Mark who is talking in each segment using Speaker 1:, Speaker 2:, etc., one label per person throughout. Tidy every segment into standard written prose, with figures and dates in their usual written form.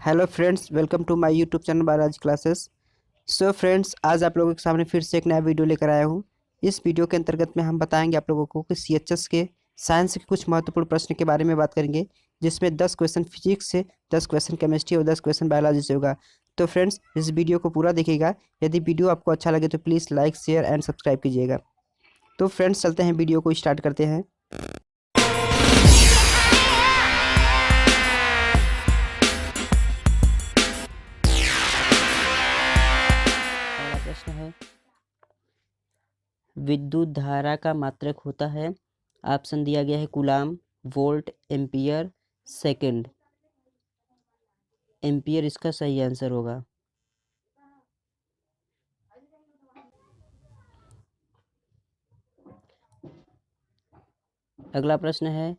Speaker 1: Hello friends, welcome to my YouTube channel Balaji classes. So friends, आज आप लोगों के सामने फिर से एक नया वीडियो लेकर आया हूँ। इस वीडियो के अंतर्गत में हम बताएंगे आप लोगों को कि सीएचएस के साइंस के कुछ महत्वपूर्ण प्रश्न के बारे में बात करेंगे, जिसमें 10 क्वेश्चन फिजिक्स से, 10 क्वेश्चन केमिस्ट्री और 10 क्वेश्चन बायोलॉजी से होगा। तो फ्रेंड्स, इस वीडियो को पूरा देखिएगा। यदि वीडियो आपको अच्छा लगे तो please like, share and subscribe कीजिएगा। तो फ्रेंड्स, चलते हैं, वीडियो को स्टार्ट करते हैं। पहला प्रश्न है, विद्युत धारा का मात्रक होता है। ऑप्शन दिया गया है coulomb, volt, ampere, second. Ampere इसका सही आंसर होगा। अगला प्रश्न है,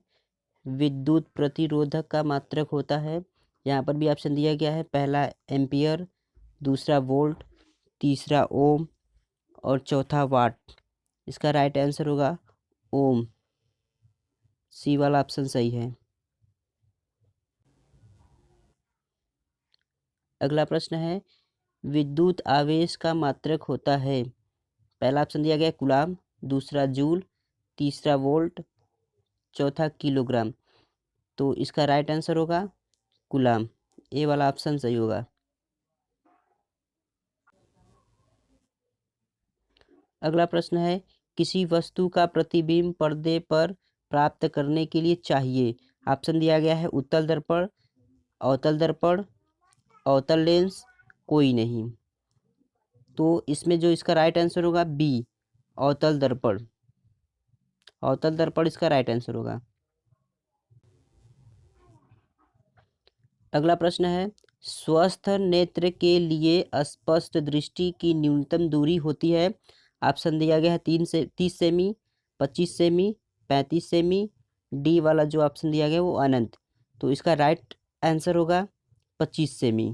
Speaker 1: विद्युत प्रतिरोधक का मात्रक होता है। यहाँ पर भी ऑप्शन दिया गया है, पहला एम्पियर, दूसरा वोल्ट, तीसरा ओम और चौथा वाट। इसका राइट आंसर होगा ओम। सी वाला ऑप्शन सही है। अगला प्रश्न है, विद्युत आवेश का मात्रक होता है। पहला ऑप्शन दिया गया है कूलाम, दूसरा जूल, तीसरा वोल्ट, चौथा किलोग्राम। तो इसका राइट आंसर होगा कूलाम। ए वाला ऑप्शन सही होगा। अगला प्रश्न है, किसी वस्तु का प्रतिबिंब पर्दे पर प्राप्त करने के लिए चाहिए। ऑप्शन दिया गया है उत्तल दर्पण, अवतल दर्पण, अवतल लेंस, कोई नहीं। तो इसमें जो इसका राइट आंसर होगा बी, अवतल दर्पण। अवतल दर्पण इसका राइट आंसर होगा। अगला प्रश्न है, स्वस्थ नेत्र के लिए स्पष्ट दृष्टि की न्यूनतम दूरी होती है। ऑप्शन दिया गया है 30 सेमी, 25 सेमी, 35 सेमी। डी वाला जो ऑप्शन दिया गया है वो अनंत। तो इसका राइट आंसर होगा 25 सेमी।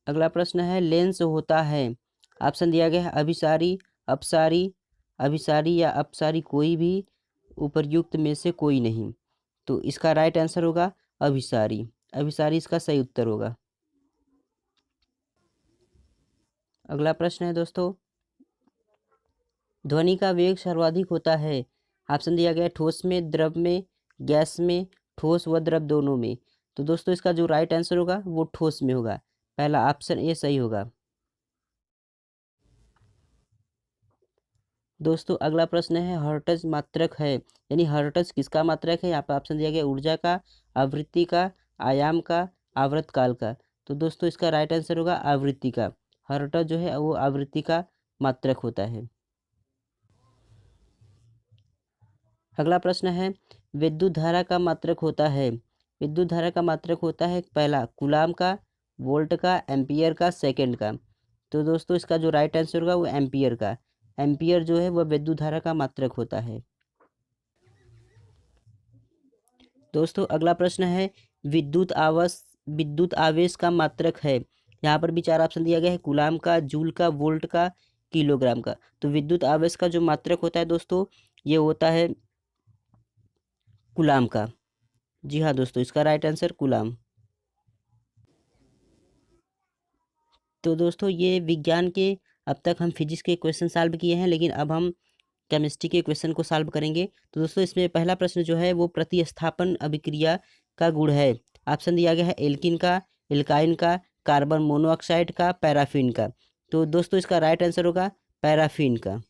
Speaker 1: अगला प्रश्न है, लेंस होता है। ऑप्शन दिया गया है अभिसारी, अपसारी, अभिसारी या अपसारी, कोई भी उपर्युक्त में से कोई नहीं। तो इसका राइट आंसर होगा अभिसारी। अभिसारी इसका सही उत्तर होगा। अगला प्रश्न है दोस्तों, ध्वनि का वेग सर्वाधिक होता है। ऑप्शन दिया गया है ठोस में, द्रव में, गैस में, ठोस व द्रव दोनों में। तो दोस्तों इसका जो राइट आंसर होगा वो ठोस में होगा। पहला ऑप्शन ए सही होगा। दोस्तों अगला प्रश्न है, हर्ट्ज मात्रक है, यानी हर्ट्ज किसका मात्रक है। यहाँ पर ऑप्शन दिया गया ऊर्जा का, आवृत्ति का, आयाम का, आवर्तकाल का। तो दोस्तों इसका राइट आंसर होगा आवृत्ति का। हर्ट्ज जो है वो आवृत्ति का मात्रक होता है। अगला प्रश्न है, विद्युत धारा का मात्रक होता है। विद्युत धारा का मात्रक होता है पहला कूलाम का, वोल्ट का, एम्पियर का, सेकंड का। तो दोस्तों इसका जो राइट आंसर होगा वो एम्पियर का। एम्पियर जो है वह विद्युत धारा का मात्रक होता है। दोस्तों अगला प्रश्न है, विद्युत आवेश का मात्रक है। यहाँ पर भी चार ऑप्शन दिया गया है, कूलाम का, जूल का, वोल्ट का, किलोग्राम का। तो विद्युत आवेश का जो मात्रक होता है दोस्तों, ये होता है कूलाम का। जी हाँ दोस्तों, इसका राइट आंसर कूलाम। तो दोस्तों ये विज्ञान के, अब तक हम फिजिक्स के क्वेश्चन सॉल्व किए हैं, लेकिन अब हम केमिस्ट्री के क्वेश्चन को सॉल्व करेंगे। तो दोस्तों इसमें पहला प्रश्न जो है वो प्रतिस्थापन अभिक्रिया का गुण है। ऑप्शन दिया गया है एल्किन का, एल्काइन का, कार्बन मोनोऑक्साइड का, पैराफिन का। तो दोस्तों इसका राइट आंसर होगा पैराफिन का।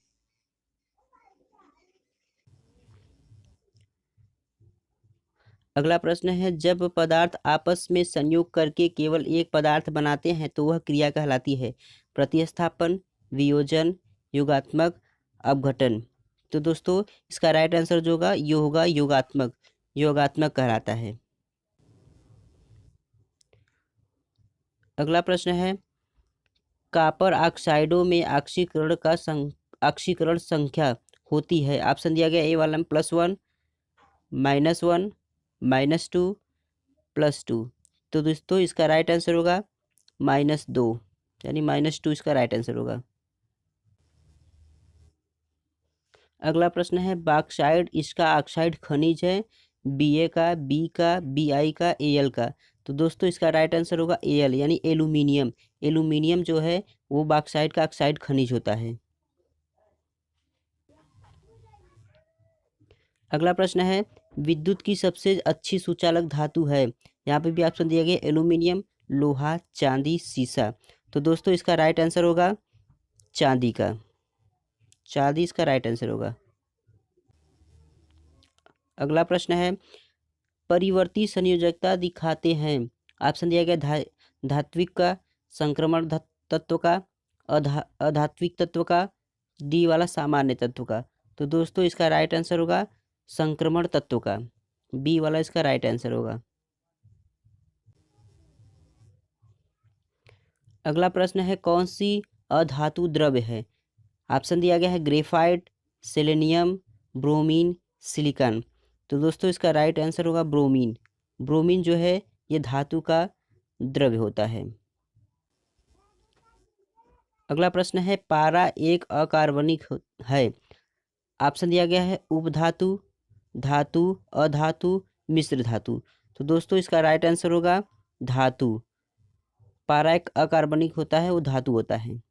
Speaker 1: अगला प्रश्न है, जब पदार्थ आपस में संयोग करके केवल एक पदार्थ बनाते हैं तो वह क्रिया कहलाती है। प्रतिस्थापन, वियोजन, योगात्मक, अपघटन। तो दोस्तों इसका राइट आंसर जो होगा ये होगा योगात्मक। योगात्मक कहलाता है। अगला प्रश्न है, कॉपर ऑक्साइडों में ऑक्सीकरण संख्या होती है। ऑप्शन दिया गया ए वाला में +1, -1, -2, +2। तो दोस्तों इसका राइट आंसर होगा -2, यानी -2 इसका राइट आंसर होगा। अगला प्रश्न है बॉक्साइट, इसका ऑक्साइड खनिज है, Ba का, बी का, Bi का, Al का। तो दोस्तों इसका राइट आंसर होगा Al यानी एल्यूमिनियम। एल्यूमिनियम जो है वो बॉक्साइट का ऑक्साइड खनिज होता है। अगला प्रश्न है विद्युत की सबसे अच्छी सुचालक धातु है। यहाँ पे भी ऑप्शन दिया गया एल्यूमिनियम, लोहा, चांदी, सीसा। तो दोस्तों इसका राइट आंसर होगा चांदी का। चांदी इसका राइट आंसर होगा। अगला प्रश्न है परिवर्ती संयोजकता दिखाते हैं। ऑप्शन दिया गया धात्विक का, संक्रमण तत्व का, अधात्विक तत्व का, डी वाला सामान्य तत्व का। तो दोस्तों इसका राइट आंसर होगा संक्रमण तत्व का। बी वाला इसका राइट आंसर होगा। अगला प्रश्न है कौन सी अधातु द्रव्य है। ऑप्शन दिया गया है ग्रेफाइट, सेलेनियम, ब्रोमीन, सिलिकॉन। तो दोस्तों इसका राइट आंसर होगा ब्रोमीन। ब्रोमीन जो है ये धातु का द्रव्य होता है। अगला प्रश्न है पारा एक अकार्बनिक है। ऑप्शन दिया गया है उपधातु, धातु, अधातु, मिश्र धातु। तो दोस्तों इसका राइट आंसर होगा धातु। पारा एक अकार्बनिक होता है, वो धातु होता है।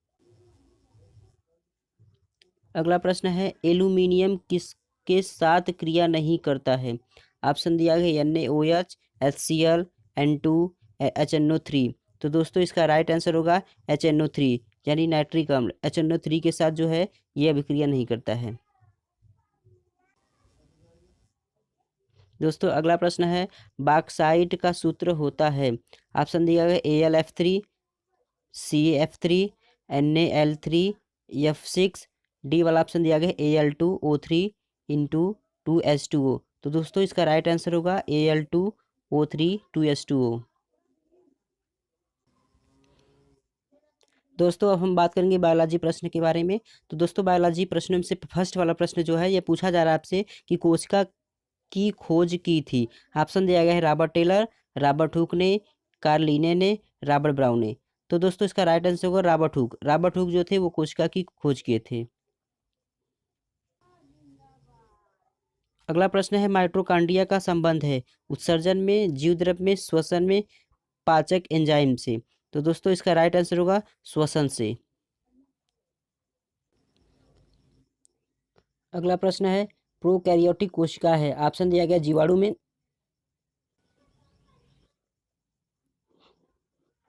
Speaker 1: अगला प्रश्न है एल्यूमिनियम किसके साथ क्रिया नहीं करता है। ऑप्शन दिया गया NaOH, HCl, N2, HNO3। तो दोस्तों इसका राइट आंसर होगा HNO3 यानी नाइट्रिक अम्ल। HNO3 के साथ जो है यह अभिक्रिया नहीं करता है। दोस्तों अगला प्रश्न है बॉक्साइट का सूत्र होता है। ऑप्शन दिया गया AlF3, CF3, NaL3, F6, D वाला ऑप्शन दिया गया Al2O3 इंटू 2H2O। तो दोस्तों इसका राइट आंसर होगा Al2O3 2H2O। दोस्तों अब हम बात करेंगे बायोलॉजी प्रश्न के बारे में। तो दोस्तों बायोलॉजी प्रश्न में से फर्स्ट वाला प्रश्न जो है ये पूछा जा रहा है आपसे कि कोशिका की खोज की थी। ऑप्शन दिया गया है रॉबर्ट टेलर, रॉबर्ट हुक ने, कार्ल लिने ने, रॉबर्ट ब्राउन ने। तो दोस्तों इसका राइट आंसर होगा रॉबर्ट हुक। रॉबर्ट हुक जो थे वो कोशिका की खोज किए थे। अगला प्रश्न है माइटोकॉन्ड्रिया का संबंध है उत्सर्जन में, जीवद्रव्य में, श्वसन में, पाचक एंजाइम से। तो दोस्तों इसका राइट आंसर होगा श्वसन से। अगला प्रश्न है प्रोकैरियोटिक कोशिका है। ऑप्शन दिया गया जीवाणु में,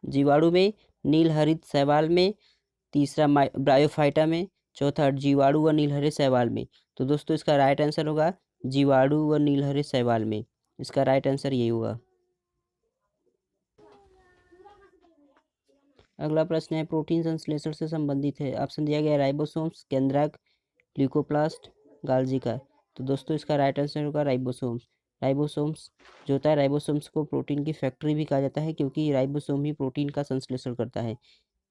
Speaker 1: जीवाणु में, नीलहरित शैवाल में, तीसरा ब्रायोफाइटा में, चौथा जीवाणु व नीलहरित शैवाल में। तो दोस्तों इसका राइट आंसर होगा जीवाणु व नीलहरित शैवाल में। इसका राइट आंसर यही होगा। अगला प्रश्न है प्रोटीन संश्लेषण से संबंधित है। ऑप्शन दिया गया राइबोसोम्स, केंद्रक, ल्यूकोप्लास्ट, गाल्जी का। तो दोस्तों इसका राइट आंसर होगा राइबोसोम्स। राइबोसोम्स जो होता है, राइबोसोम्स को प्रोटीन की फैक्ट्री भी कहा जाता है क्योंकि राइबोसोम ही प्रोटीन का संश्लेषण करता है।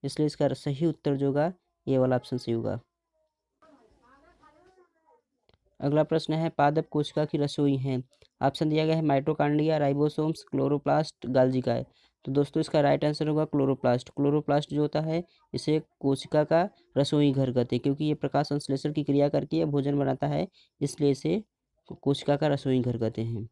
Speaker 1: इसलिए इसका सही उत्तर जो होगा ये वाला ऑप्शन सही होगा। अगला प्रश्न है पादप कोशिका की रसोई हैं। ऑप्शन दिया गया है माइटोकॉन्ड्रिया, राइबोसोम्स, क्लोरोप्लास्ट, गाल्जी का। तो दोस्तों इसका राइट आंसर होगा क्लोरोप्लास्ट। क्लोरोप्लास्ट जो होता है इसे कोशिका का रसोई घर कहते हैं क्योंकि ये प्रकाश संश्लेषण की क्रिया करके ये भोजन बनाता है, इसलिए इसे कोशिका का रसोई घर कहते हैं।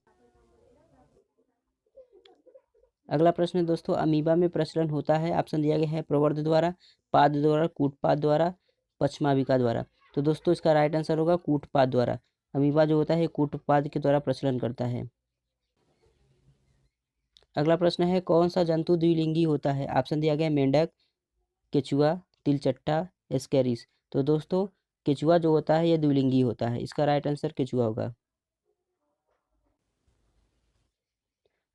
Speaker 1: अगला प्रश्न है दोस्तों अमीबा में प्रसरण होता है। ऑप्शन दिया गया है प्रवर्ध द्वारा, पाद द्वारा, कूटपाद द्वारा, पश्चमाविका द्वारा। तो दोस्तों इसका राइट आंसर होगा कूटपाद द्वारा। अमीबा जो होता है कूटपाद के द्वारा प्रसरण करता है। अगला प्रश्न है कौन सा जंतु द्विलिंगी होता है। ऑप्शन दिया गया मेंढक, केचुआ, तिलचट्टा, एस्केरिस। तो दोस्तों केचुआ जो होता है ये द्विलिंगी होता है। इसका राइट आंसर केचुआ होगा।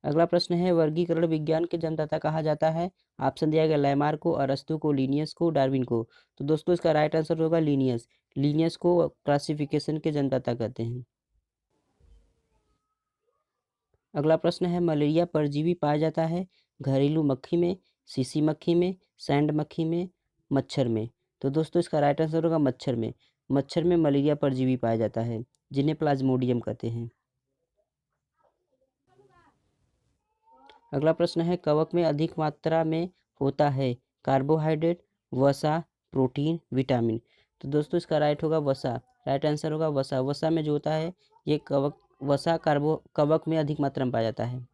Speaker 1: अगला प्रश्न है वर्गीकरण विज्ञान के जन्मदाता कहा जाता है। ऑप्शन दिया गया लैमार को, अरस्तु को, लीनियस को, डार्विन को। तो दोस्तों इसका राइट आंसर होगा लीनियस। लीनियस को क्लासिफिकेशन के जन्मदाता कहते हैं। अगला प्रश्न है मलेरिया परजीवी पाया जाता है घरेलू मक्खी में, सीसी मक्खी में, सैंड मक्खी में, मच्छर में। तो दोस्तों इसका राइट आंसर होगा मच्छर में। मच्छर में मलेरिया परजीवी पाया जाता है जिन्हें प्लाज्मोडियम कहते हैं। अगला प्रश्न है कवक में अधिक मात्रा में होता है कार्बोहाइड्रेट, वसा, प्रोटीन, विटामिन। तो दोस्तों इसका राइट होगा वसा राइट आंसर होगा वसा। वसा में जो होता है ये कवक, वसा कवक में अधिक मात्रा में पाया जाता है।